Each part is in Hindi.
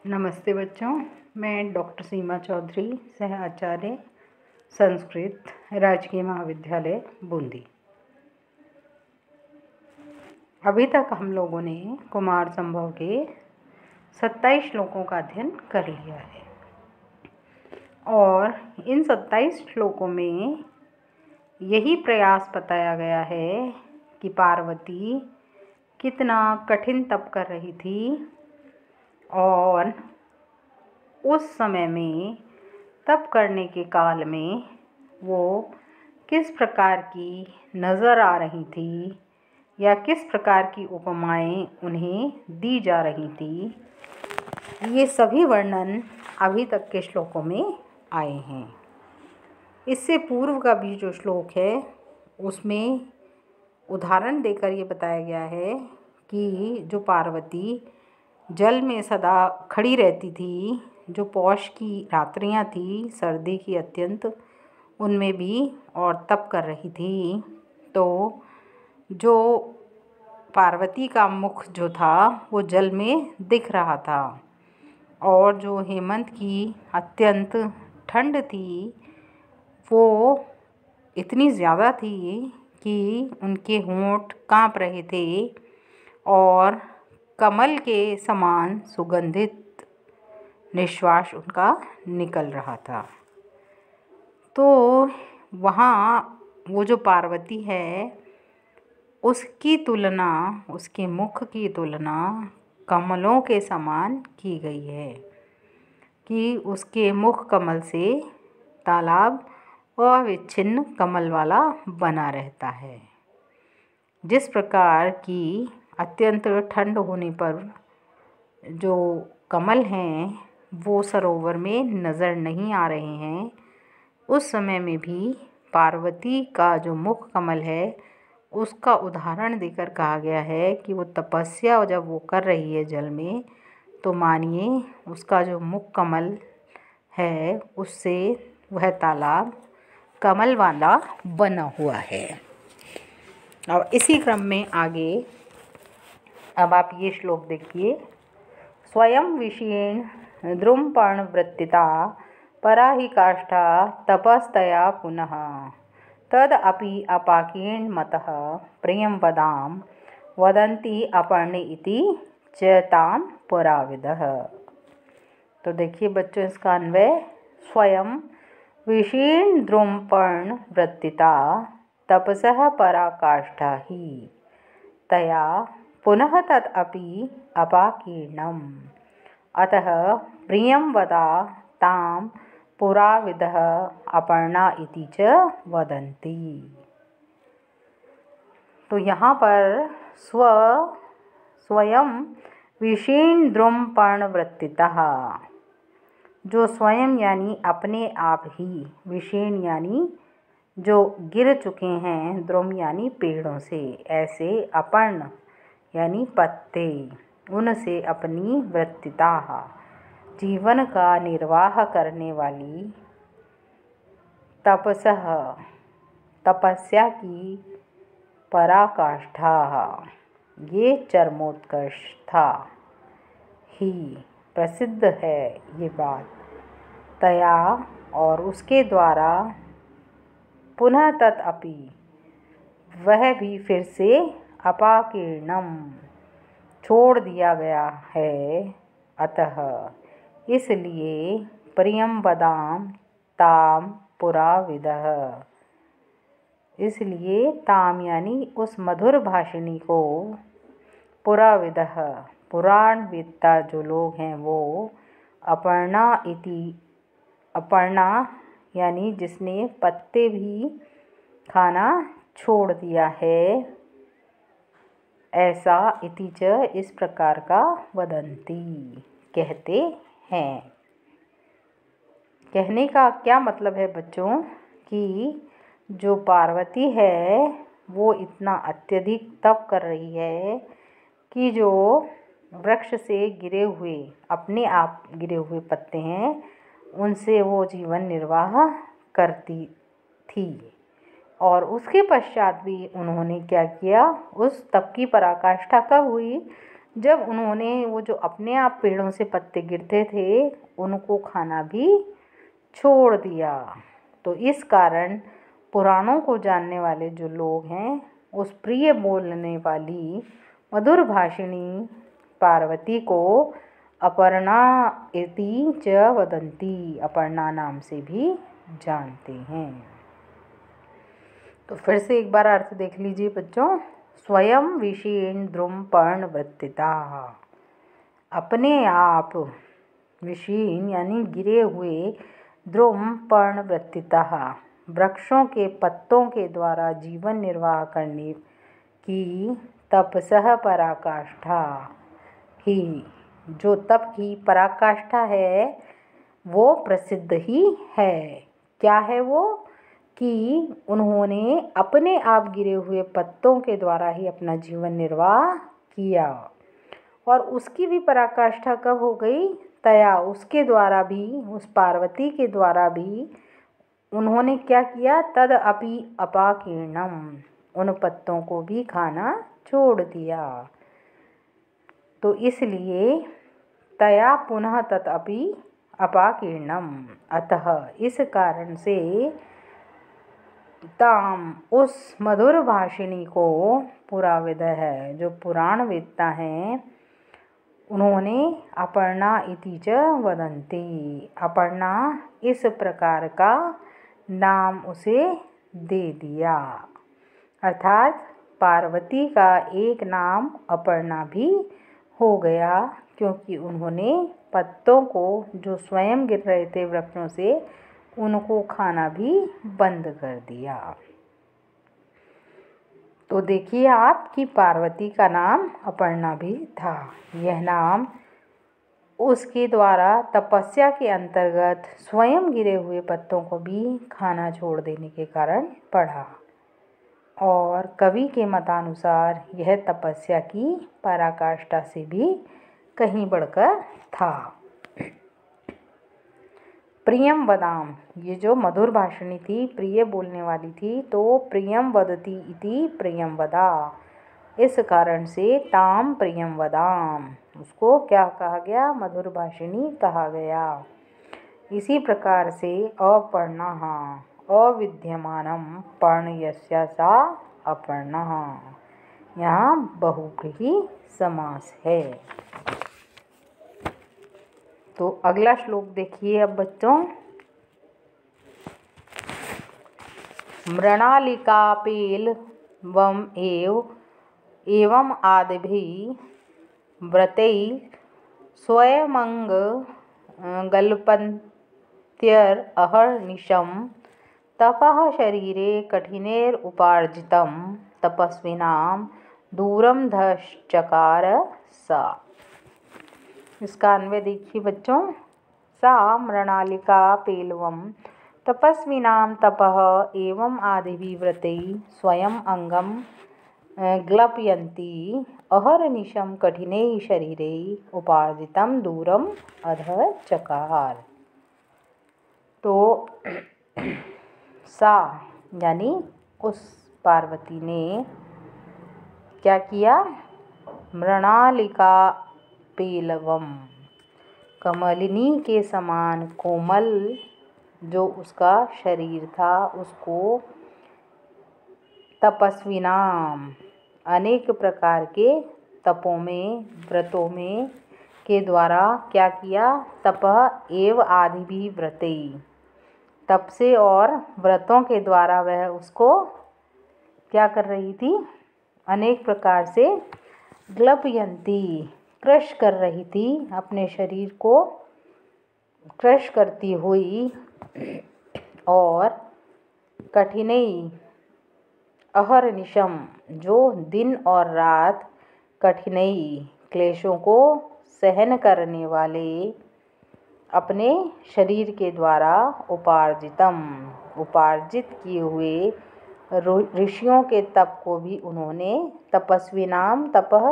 नमस्ते बच्चों, मैं डॉक्टर सीमा चौधरी, सह आचार्य संस्कृत, राजकीय महाविद्यालय बूंदी। अभी तक हम लोगों ने कुमार संभव के 27 श्लोकों का अध्ययन कर लिया है और इन 27 श्लोकों में यही प्रयास बताया गया है कि पार्वती कितना कठिन तप कर रही थी और उस समय में तप करने के काल में वो किस प्रकार की नज़र आ रही थी या किस प्रकार की उपमाएं उन्हें दी जा रही थी, ये सभी वर्णन अभी तक के श्लोकों में आए हैं। इससे पूर्व का भी जो श्लोक है उसमें उदाहरण देकर ये बताया गया है कि जो पार्वती जल में सदा खड़ी रहती थी, जो पौष की रात्रियां थी, सर्दी की अत्यंत, उनमें भी और तप कर रही थी, तो जो पार्वती का मुख जो था वो जल में दिख रहा था और जो हेमंत की अत्यंत ठंड थी वो इतनी ज़्यादा थी कि उनके होंठ काँप रहे थे और कमल के समान सुगंधित निश्वास उनका निकल रहा था। तो वहाँ वो जो पार्वती है उसकी तुलना, उसके मुख की तुलना कमलों के समान की गई है कि उसके मुख कमल से तालाब अविच्छिन्न कमल वाला बना रहता है। जिस प्रकार की अत्यंत ठंड होने पर जो कमल हैं वो सरोवर में नज़र नहीं आ रहे हैं, उस समय में भी पार्वती का जो मुख कमल है उसका उदाहरण देकर कहा गया है कि वो तपस्या जब वो कर रही है जल में, तो मानिए उसका जो मुख कमल है उससे वह तालाब कमल वाला बना हुआ है। और इसी क्रम में आगे अब आप ये श्लोक देखिए। स्वयं विषीण द्रुमपर्णवृत्तिता परा हि काष्ठा तपस्तया पुनः तदपि अपाकीर्णमतः प्रियं वदाम वदन्ति अपर्णे इति च तां पुराविदः। तो देखिए बच्चों, इसका अन्वय स्वयं विषीण द्रुमपर्णवृत्तिता तपसः पराकाष्ठा हि तया पुनः तदपि अपाकीर्णम् अतः प्रियं वदा तां पुराविदः अपर्णा इति च वदन्ति। तो यहाँ पर स्वयं विषीण द्रुमपर्णवृत्तितः, जो स्वयं यानी अपने आप ही, विषीण यानी जो गिर चुके हैं, द्रुम यानी पेड़ों से, ऐसे अपर्ण यानी पत्ते, उनसे अपनी वृत्तिता जीवन का निर्वाह करने वाली तपसः तपस्या की पराकाष्ठा, ये चरमोत्कर्षता ही प्रसिद्ध है ये बात, तया और उसके द्वारा, पुनः तदपि वह भी फिर से, अपाकीर्णम छोड़ दिया गया है, अतः इसलिए प्रियं वदाम ताम पुराविदः, इसलिए ताम यानी उस मधुर भाषिणी को, पुराविदः पुराणवेत्ता जो लोग हैं वो, अपर्णा इति, अपर्णा यानी जिसने पत्ते भी खाना छोड़ दिया है, ऐसा इति च इस प्रकार का वदंती कहते हैं। कहने का क्या मतलब है बच्चों कि जो पार्वती है वो इतना अत्यधिक तप कर रही है कि जो वृक्ष से गिरे हुए, अपने आप गिरे हुए पत्ते हैं, उनसे वो जीवन निर्वाह करती थी और उसके पश्चात भी उन्होंने क्या किया, उस तप की पराकाष्ठा कब हुई, जब उन्होंने वो जो अपने आप पेड़ों से पत्ते गिरते थे उनको खाना भी छोड़ दिया। तो इस कारण पुराणों को जानने वाले जो लोग हैं उस प्रिय बोलने वाली मधुर भाषिणी पार्वती को अपर्णा इति च वदन्ति, अपर्णा नाम से भी जानते हैं। तो फिर से एक बार अर्थ देख लीजिए बच्चों। स्वयं विषीण द्रुम पर्णवृत्तिता, अपने आप विषीण यानी गिरे हुए, द्रुम पर्णवृत्तिता वृक्षों के पत्तों के द्वारा जीवन निर्वाह करने की तपसह पराकाष्ठा ही, जो तप की पराकाष्ठा है वो प्रसिद्ध ही है। क्या है वो? कि उन्होंने अपने आप गिरे हुए पत्तों के द्वारा ही अपना जीवन निर्वाह किया। और उसकी भी पराकाष्ठा कब हो गई? तया, उसके द्वारा भी, उस पार्वती के द्वारा भी उन्होंने क्या किया? तद अपि अपाकीर्णम, उन पत्तों को भी खाना छोड़ दिया। तो इसलिए तया पुनः तत् अपि अपाकीर्णम, अतः इस कारण से ताम, उस मधुर भाषिणी को, पुराविद है जो पुराण वेदता हैं, उन्होंने अपर्णा इति च वदन्ति, अपर्णा इस प्रकार का नाम उसे दे दिया। अर्थात पार्वती का एक नाम अपर्णा भी हो गया, क्योंकि उन्होंने पत्तों को जो स्वयं गिर रहे थे वृक्षों से उनको खाना भी बंद कर दिया। तो देखिए आप कि पार्वती का नाम अपर्णा भी था। यह नाम उसके द्वारा तपस्या के अंतर्गत स्वयं गिरे हुए पत्तों को भी खाना छोड़ देने के कारण पड़ा। और कवि के मतानुसार यह तपस्या की पराकाष्ठा से भी कहीं बढ़कर था। प्रियम वदाम, ये जो मधुर भाषिणी थी, प्रिय बोलने वाली थी, तो प्रियम वदती इति प्रियम वदा, इस कारण से ताम प्रियम वदाम, उसको क्या कहा गया? मधुर भाषिणी कहा गया। इसी प्रकार से अपर्णः, अविद्यमानम पर्ण यस्या सा अपर्णः, यहाँ बहुव्रीहि समास है। तो अगला श्लोक देखिए अब बच्चों। मृणालिकापेलवम एवं आदिभिः व्रतैः स्वयमंग गल्पन्त्यर्अहर्निशं तपः शरीरे कठिनैरुपार्जितं तपस्विनां दूरं धश्चकार सा। इसका अन्वय देखिए बच्चों। सा मृणालिका पेलवम तपस्विनां तपः एवं आदिभिः व्रतैः स्वयं अंगम ग्लपयन्ती अहर्निशं कठिनैः शरीरैः उपार्जितं दूरम अधः चकार। तो सा यानी उस पार्वती ने क्या किया? मृणालिका पेलवम, कमलिनी के समान कोमल जो उसका शरीर था उसको तपस्विनाम, अनेक प्रकार के तपों में, व्रतों में के द्वारा क्या किया? तपः एव आदि भी व्रतै, तप से और व्रतों के द्वारा वह उसको क्या कर रही थी? अनेक प्रकार से ग्लपयंती, क्रश कर रही थी, अपने शरीर को क्रश करती हुई, और कठिनई अहर्निशम, जो दिन और रात कठिनई क्लेशों को सहन करने वाले अपने शरीर के द्वारा उपार्जितम, उपार्जित किए हुए ऋषियों के तप को भी उन्होंने, तपस्वी नाम तपः,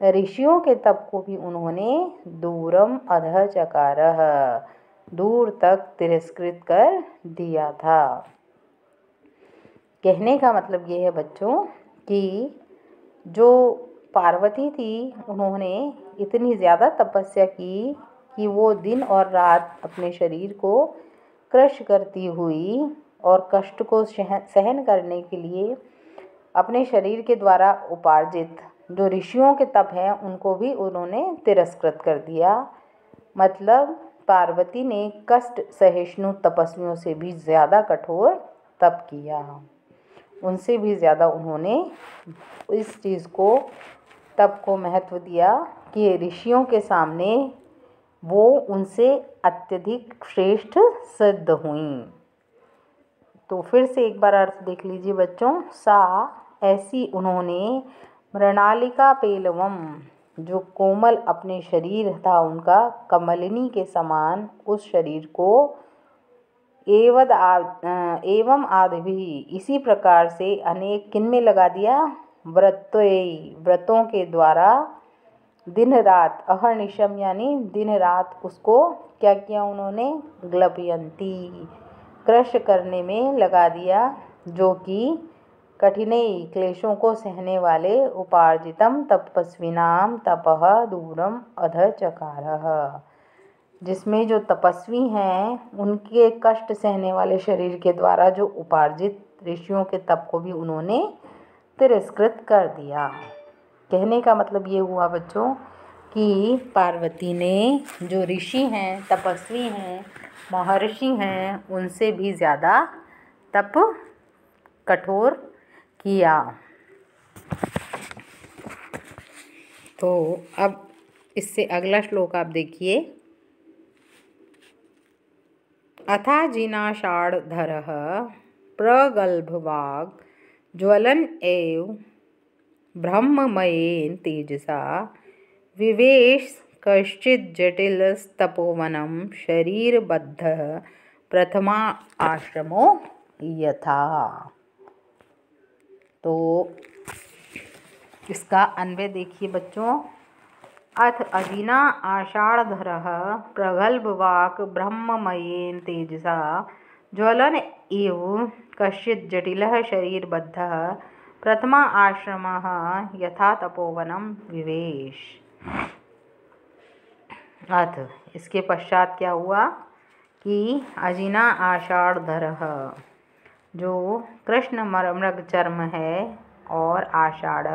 ऋषियों के तप को भी उन्होंने दूरम अधः चकारः, दूर तक तिरस्कृत कर दिया था। कहने का मतलब ये है बच्चों कि जो पार्वती थी, उन्होंने इतनी ज़्यादा तपस्या की कि वो दिन और रात अपने शरीर को क्रश करती हुई और कष्ट को सहन करने के लिए अपने शरीर के द्वारा उपार्जित जो ऋषियों के तप हैं उनको भी उन्होंने तिरस्कृत कर दिया। मतलब पार्वती ने कष्ट सहिष्णु तपस्वियों से भी ज़्यादा कठोर तप किया, उनसे भी ज़्यादा उन्होंने इस चीज़ को तप को महत्व दिया कि ऋषियों के सामने वो उनसे अत्यधिक श्रेष्ठ सिद्ध हुईं। तो फिर से एक बार अर्थ देख लीजिए बच्चों। सा ऐसी उन्होंने मृणालिका पेलवम जो कोमल अपने शरीर था उनका कमलिनी के समान उस शरीर को एवं आदि इसी प्रकार से अनेक किन में लगा दिया, व्रतों के द्वारा दिन रात अहर्निशम यानी दिन रात उसको क्या किया उन्होंने, ग्लपयंती क्रश करने में लगा दिया, जो कि कठिनई क्लेशों को सहने वाले उपार्जितम तपस्विनाम तपः दूरम अध चकारः, जिसमें जो तपस्वी हैं उनके कष्ट सहने वाले शरीर के द्वारा जो उपार्जित ऋषियों के तप को भी उन्होंने तिरस्कृत कर दिया। कहने का मतलब ये हुआ बच्चों कि पार्वती ने जो ऋषि हैं, तपस्वी हैं, महर्षि हैं, उनसे भी ज़्यादा तप कठोर किया। तो अब इससे अगला श्लोक आप देखिए। अथाजिनाषाढधरः प्रगल्भवाग् ज्वलन एव ब्रह्ममयेन तेजसा विवेश कश्चिज्जटिलस्तपोवनं शरीरबद्धः प्रथमा आश्रमो यथा। तो इसका अन्वय देखिए बच्चों। अथ अजिना आषाढ़धरः प्रगल्भवाक् ब्रह्ममयेन तेजसा ज्वलन इव कश्चिज्जटिलः शरीरबद्धः प्रथमा आश्रमः यथा तपोवनं विवेश। अथ इसके पश्चात क्या हुआ कि अजिना आषाढ़धरः जो कृष्ण मृग चर्म है और आषाढ़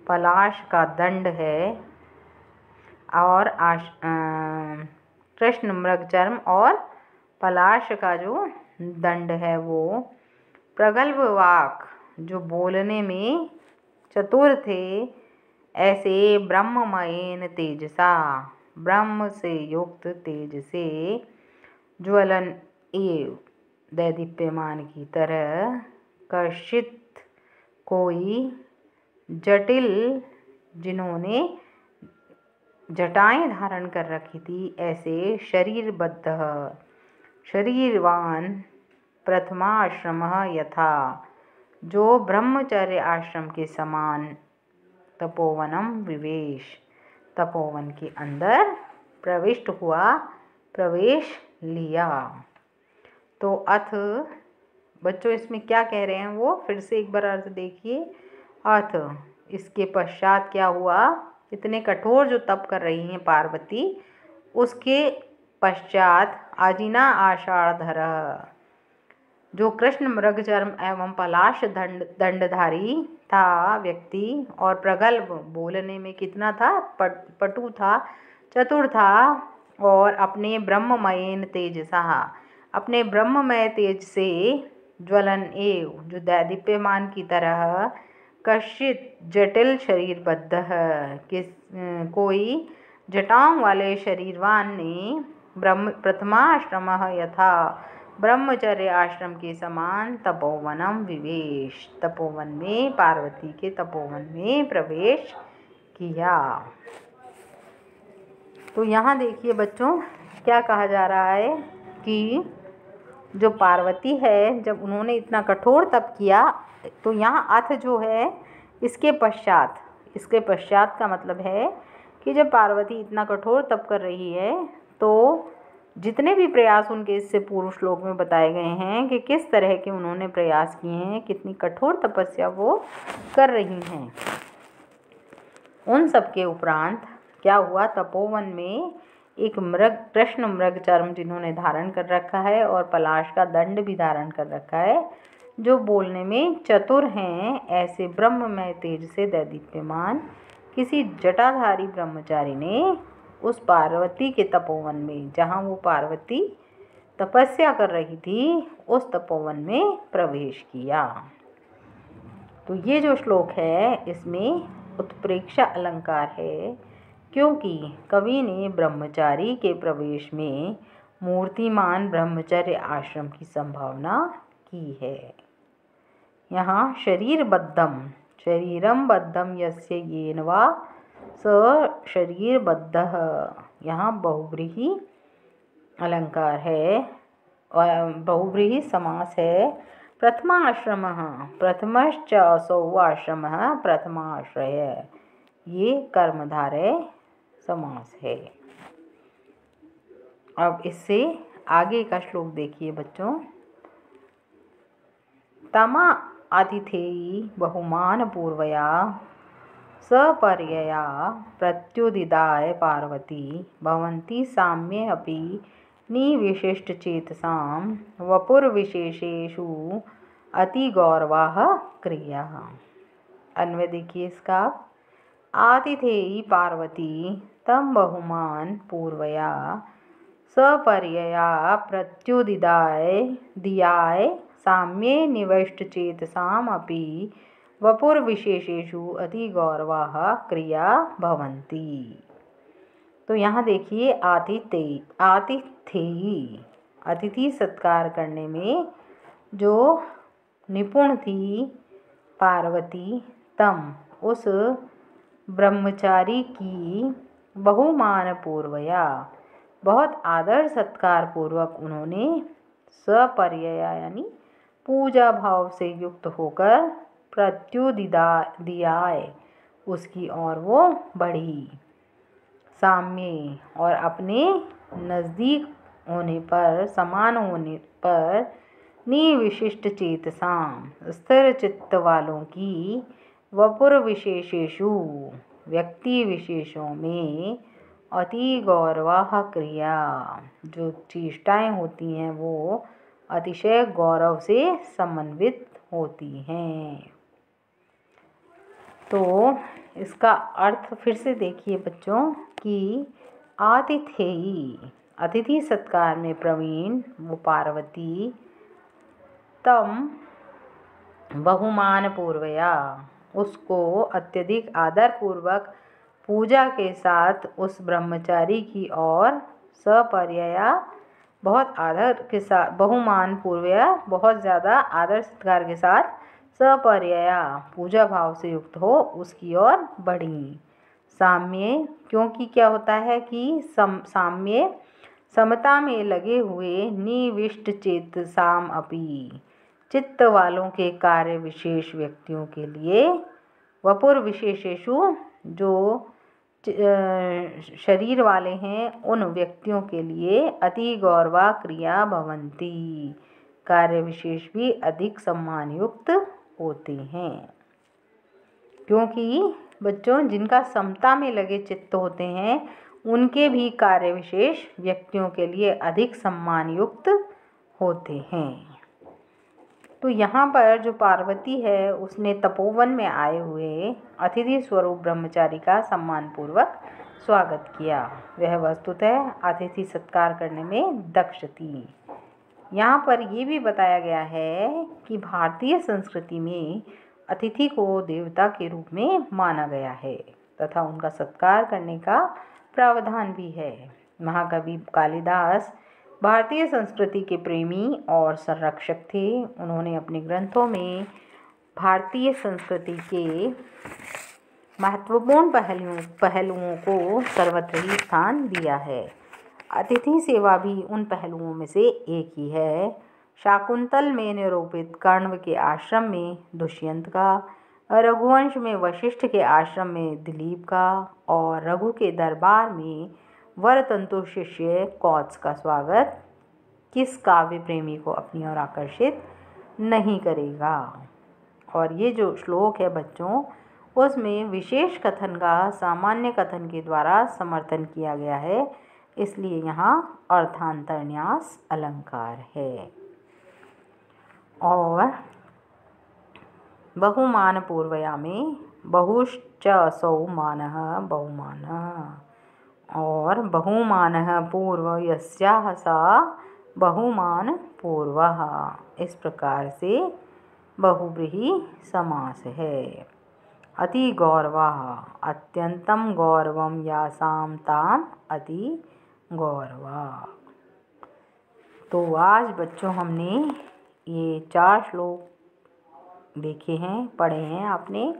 पलाश का दंड है और कृष्ण मृग चर्म और पलाश का जो दंड है वो प्रगल्भ वाक जो बोलने में चतुर थे, ऐसे ब्रह्ममयेन तेजसा ब्रह्म से युक्त तेज से ज्वलन एव दैदीप्यमान की तरह कश्चित कोई जटिल जिन्होंने जटाएं धारण कर रखी थी, ऐसे शरीरबद्ध शरीरवान प्रथमाश्रम यथा जो ब्रह्मचर्य आश्रम के समान तपोवनम विवेश तपोवन के अंदर प्रविष्ट हुआ, प्रवेश लिया। तो अथ बच्चों इसमें क्या कह रहे हैं वो फिर से एक बार अर्थ देखिए। अथ इसके पश्चात क्या हुआ, इतने कठोर जो तप कर रही हैं पार्वती, उसके पश्चात आजिना आषाढ़धर जो कृष्ण मृगचर्म एवं पलाश दंडधारी था व्यक्ति और प्रगल्भ बोलने में कितना था, पटु था, चतुर था और अपने ब्रह्ममयेन तेजसा अपने ब्रह्ममय तेज से ज्वलन एव जो दैदीप्यमान की तरह कश्चित जटिल शरीरबद्ध किस कोई जटाओं वाले शरीरवान ने प्रथमाश्रम यथा ब्रह्मचर्य आश्रम के समान तपोवनम विवेश तपोवन में पार्वती के तपोवन में प्रवेश किया। तो यहाँ देखिए बच्चों क्या कहा जा रहा है कि जो पार्वती है जब उन्होंने इतना कठोर तप किया, तो यहाँ अथ जो है इसके पश्चात का मतलब है कि जब पार्वती इतना कठोर तप कर रही है तो जितने भी प्रयास उनके इससे पूर्व श्लोक में बताए गए हैं कि किस तरह के उन्होंने प्रयास किए हैं, कितनी कठोर तपस्या वो कर रही हैं, उन सब के उपरांत क्या हुआ, तपोवन में एक कृष्ण मृग चर्म जिन्होंने धारण कर रखा है और पलाश का दंड भी धारण कर रखा है, जो बोलने में चतुर हैं, ऐसे ब्रह्ममय तेज से दैदीप्यमान किसी जटाधारी ब्रह्मचारी ने उस पार्वती के तपोवन में, जहाँ वो पार्वती तपस्या कर रही थी, उस तपोवन में प्रवेश किया। तो ये जो श्लोक है इसमें उत्प्रेक्षा अलंकार है, क्योंकि कवि ने ब्रह्मचारी के प्रवेश में मूर्तिमान ब्रह्मचर्य आश्रम की संभावना की है। यहाँ शरीरम बद्धम यस्य येन वा स शरीरबद्धः, यहाँ बहुव्रीहि अलंकार है और बहुव्रीहि समास है। प्रथमाश्रमः प्रथमश्च असौ आश्रमः प्रथमाश्रय, ये कर्मधारय समास है। अब इससे आगे का श्लोक देखिए बच्चों। तमा आतिथेयी बहुमान पूर्वया सपर्यया प्रत्युदिदाय पार्वती भवन्ति साम्ये अपि निविशिष्टचेतसां वपुर्विशेषेषु अतिगौरवाः क्रियाः। अन्वय देखिए इसका। आतिथेयी पार्वती तम बहुमान पूर्वया सपर्यया प्रत्युदिदाय दियाय साम्ये निविष्टचेतसाम् अपि वपुर्विशेषेषु अतिगौरवाः क्रिया भवन्ति। तो यहाँ देखिए आतिथेयी, अतिथि सत्कार करने में जो निपुण थी पार्वती, तम उस ब्रह्मचारी की बहुमान पूर्वया बहुत आदर सत्कार पूर्वक उन्होंने सपर्यया यानी पूजा भाव से युक्त होकर प्रत्युदिदाय उसकी ओर वो बढ़ी, साम्य और अपने नज़दीक होने पर, समान होने पर, निविशिष्ट चेतसाम स्थिर चित्त वालों की, वपुर विशेषेषु व्यक्ति विशेषों में, अति गौरवाः क्रिया जो चेष्टाएं होती हैं वो अतिशय गौरव से समन्वित होती हैं। तो इसका अर्थ फिर से देखिए बच्चों कि आतिथेयी अतिथि सत्कार में प्रवीण वो पार्वती, तम बहुमान पूर्वया उसको अत्यधिक आदर पूर्वक पूजा के साथ उस ब्रह्मचारी की ओर सपर्यया बहुत आदर के साथ, बहुमान पूर्वया बहुत ज़्यादा आदर सत्कार के साथ, सपर्यया पूजा भाव से युक्त हो उसकी ओर बढ़ी। साम्य क्योंकि क्या होता है कि साम्य समता में लगे हुए, निविष्ट चेतसाम अपि चित्त वालों के कार्य विशेष व्यक्तियों के लिए, वपुर विशेषेषु जो शरीर वाले हैं उन व्यक्तियों के लिए, अति गौरवा क्रिया भवन्ति कार्य विशेष भी अधिक सम्मान युक्त होते हैं। क्योंकि बच्चों जिनका समता में लगे चित्त होते हैं उनके भी कार्य विशेष व्यक्तियों के लिए अधिक सम्मान युक्त होते हैं। तो यहाँ पर जो पार्वती है उसने तपोवन में आए हुए अतिथि स्वरूप ब्रह्मचारी का सम्मानपूर्वक स्वागत किया। वह वस्तुतः अतिथि सत्कार करने में दक्ष थी। यहाँ पर ये भी बताया गया है कि भारतीय संस्कृति में अतिथि को देवता के रूप में माना गया है तथा उनका सत्कार करने का प्रावधान भी है। महाकवि कालिदास भारतीय संस्कृति के प्रेमी और संरक्षक थे। उन्होंने अपने ग्रंथों में भारतीय संस्कृति के महत्वपूर्ण पहलुओं को सर्वत्र ही स्थान दिया है। अतिथि सेवा भी उन पहलुओं में से एक ही है। शाकुंतल में निरूपित कण्व के आश्रम में दुष्यंत का, रघुवंश में वशिष्ठ के आश्रम में दिलीप का और रघु के दरबार में वरतंतु शिष्य कौत्स का स्वागत किस काव्य प्रेमी को अपनी ओर आकर्षित नहीं करेगा। और ये जो श्लोक है बच्चों उसमें विशेष कथन का सामान्य कथन के द्वारा समर्थन किया गया है, इसलिए यहाँ अर्थांतरन्यास अलंकार है। और बहुमान पूर्वया में बहुश्च असौ मानः बहुमानः, और बहुमानः पूर्व यस्याः सा बहुमान पूर्वः, इस प्रकार से बहुव्रीहि समास है। अति गौरवः अत्यंतम गौरवम यासाम ताम अति गौरवः। तो आज बच्चों हमने ये 4 श्लोक देखे हैं, पढ़े हैं आपने,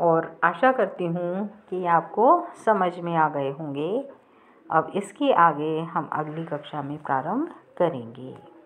और आशा करती हूँ कि आपको समझ में आ गए होंगे। अब इसके आगे हम अगली कक्षा में प्रारंभ करेंगे।